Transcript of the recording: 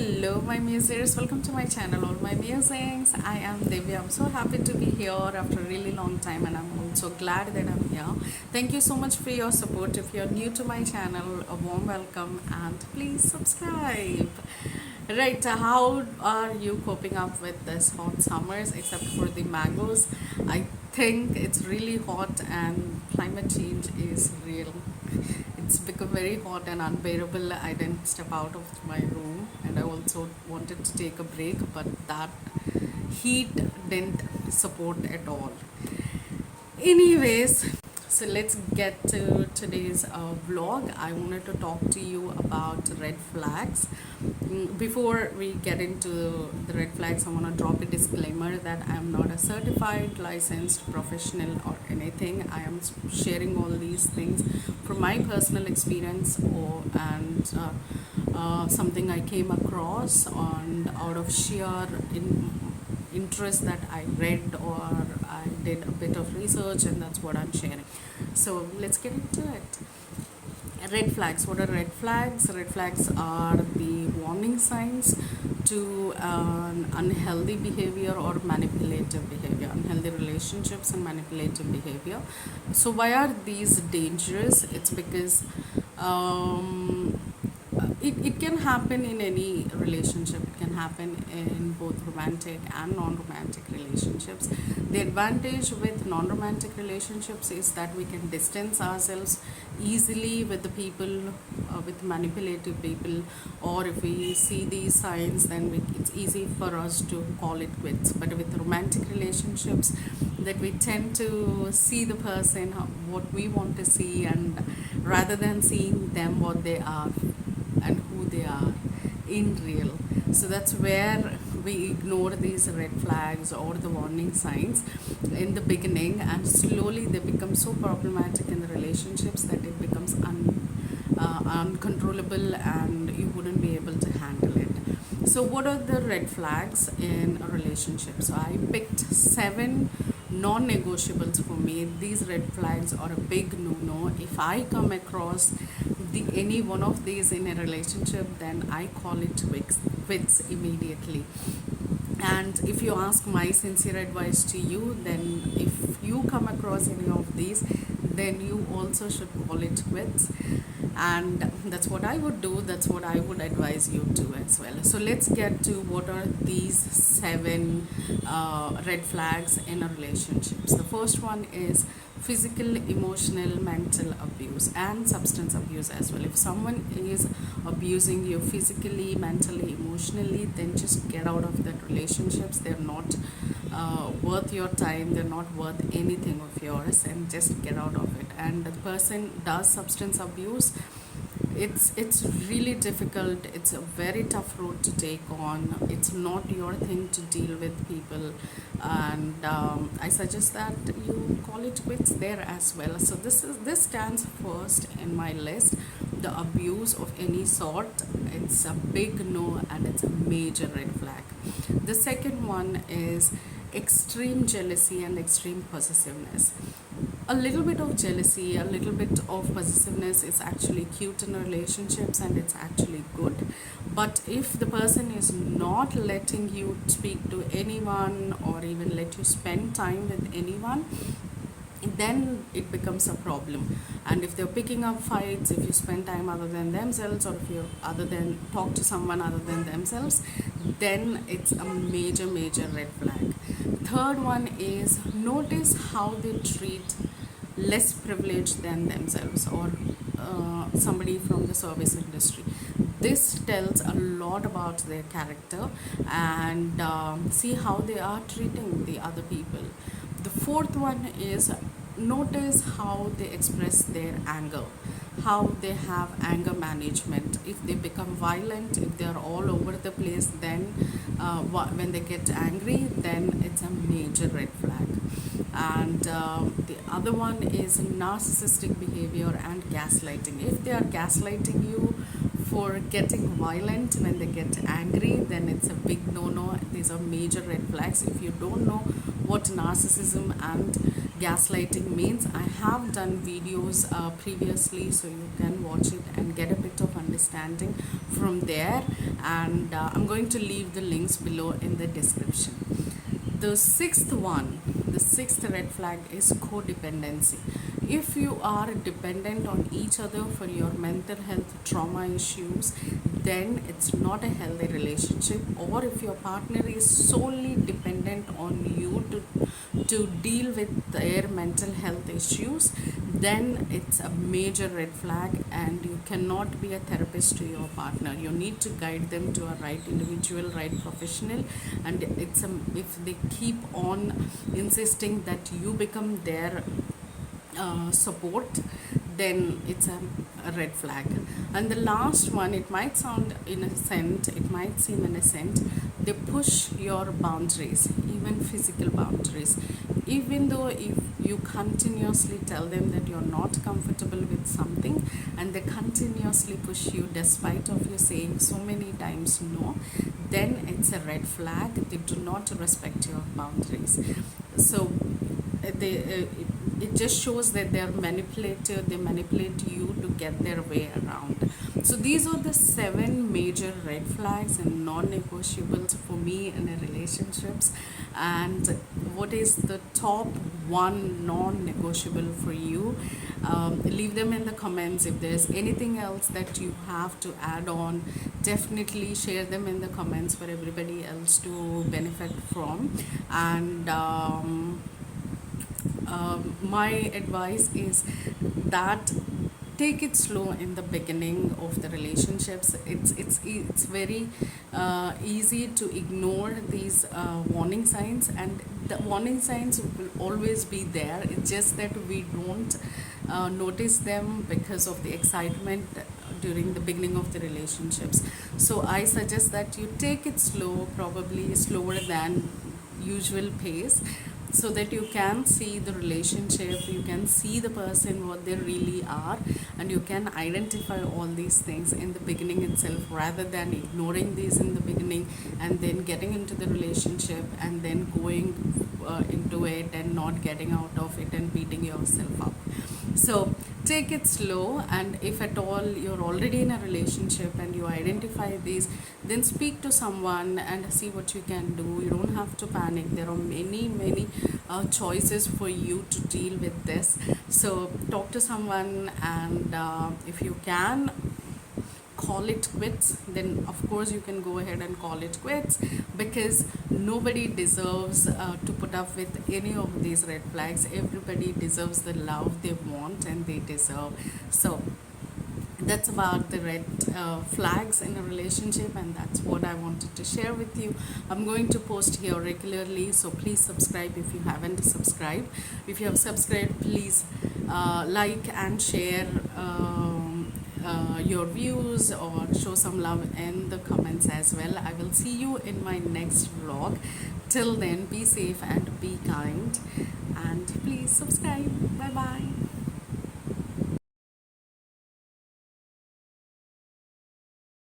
Hello, my musers. Welcome to my channel, All My Musings. I am Divya. I'm so happy to be here after a really long time, and I'm also glad that I'm here. Thank you so much for your support. If you're new to my channel, a warm welcome and please subscribe. Right, how are you coping up with this hot summers except for the mangoes? I think it's really hot and climate change is real. It's become very hot and unbearable. I didn't step out of my room and I also wanted to take a break, but that heat didn't support at all. Anyways, so let's get to today's vlog. I wanted to talk to you about red flags. Before we get into the red flags, I want to drop a disclaimer that I am not a certified, licensed professional or anything. I am sharing all these things from my personal experience and something I came across and out of sheer interest that I read or I did a bit of research, and that's what I'm sharing. So let's get into it. Red flags. What are red flags? Red flags are the warning signs to unhealthy behavior or manipulative behavior, unhealthy relationships and manipulative behavior. So why are these dangerous? It's because it can happen in any relationship. It can happen in both romantic and non-romantic relationships. The advantage with non-romantic relationships is that we can distance ourselves easily with the people, with manipulative people, or if we see these signs, then it's easy for us to call it quits. But with romantic relationships, that we tend to see the person what we want to see, and rather than seeing them what they are and who they are in real. So that's where we ignore these red flags or the warning signs in the beginning, and slowly they become so problematic in the relationships that it becomes uncontrollable and you wouldn't be able to handle it. So what are the red flags in a relationship? So I picked 7 non-negotiables for me. These red flags are a big no-no. If I come across any one of these in a relationship, then I call it quits immediately. And if you ask my sincere advice to you, then if you come across any of these, then you also should call it quits. And that's what I would do, that's what I would advise you to as well. So let's get to what are these 7 red flags in a relationship. The first one is physical, emotional, mental abuse and substance abuse as well. If someone is abusing you physically, mentally, emotionally, then just get out of that relationships. They're not worth your time, they're not worth anything of yours, and just get out of it. And the person does substance abuse, it's really difficult. It's a very tough road to take on. It's not your thing to deal with people, and I suggest that you call it quits there as well. So this stands first in my list. The abuse of any sort, it's a big no and it's a major red flag. The second one is extreme jealousy and extreme possessiveness. A little bit of jealousy, a little bit of possessiveness is actually cute in relationships and it's actually good. But if the person is not letting you speak to anyone or even let you spend time with anyone, then it becomes a problem. And if they're picking up fights, if you spend time other than themselves, or if you other than talk to someone other than themselves, then it's a major red flag. Third one is notice how they treat less privileged than themselves, or somebody from the service industry. This tells a lot about their character, and see how they are treating the other people. The fourth one is notice how they express their anger, how they have anger management. If they become violent, if they are all over the place, then when they get angry, then it's a major red flag. And the other one is narcissistic behavior and gaslighting. If they are gaslighting you for getting violent, when they get angry, then it's a big no-no. These are major red flags. If you don't know what narcissism and gaslighting means, I have done videos previously, so you can watch it and get a bit of understanding from there. And I'm going to leave the links below in the description. The sixth red flag is codependency. If you are dependent on each other for your mental health trauma issues, then it's not a healthy relationship. Or if your partner is solely dependent on you to deal with their mental health issues, then it's a major red flag, and you cannot be a therapist to your partner. You need to guide them to a right individual, right professional. And if they keep on insisting that you become their support, then it's a red flag. And the last one, it might sound innocent, it might seem innocent, they push your boundaries, even physical boundaries. Even though if you continuously tell them that you're not comfortable with something, and they continuously push you despite of you saying so many times no, then it's a red flag. They do not respect your boundaries. So it just shows that they're manipulative. They manipulate you to get their way around. So these are the 7 major red flags and non-negotiables for me in a relationships. And what is the top one non-negotiable for you? Leave them in the comments. If there's anything else that you have to add on, definitely share them in the comments for everybody else to benefit from. And my advice is that take it slow in the beginning of the relationships. It's very easy to ignore these warning signs, and the warning signs will always be there. It's just that we don't notice them because of the excitement during the beginning of the relationships. So I suggest that you take it slow, probably slower than usual pace, so that you can see the relationship, you can see the person what they really are, and you can identify all these things in the beginning itself, rather than ignoring these in the beginning and then getting into the relationship and then going into it and not getting out of it and beating yourself up. So take it slow, and if at all you're already in a relationship and you identify these, then speak to someone and see what you can do. You don't have to panic. There are many choices for you to deal with this. So talk to someone, and if you can call it quits, then of course you can go ahead and call it quits, because nobody deserves to put up with any of these red flags. Everybody deserves the love they want and they deserve. So that's about the red flags in a relationship, and that's what I wanted to share with you. I'm going to post here regularly, so please subscribe if you haven't subscribed. If you have subscribed, please like and share your views, or show some love in the comments as well. I will see you in my next vlog. Till then, be safe and be kind, and please subscribe. Bye bye.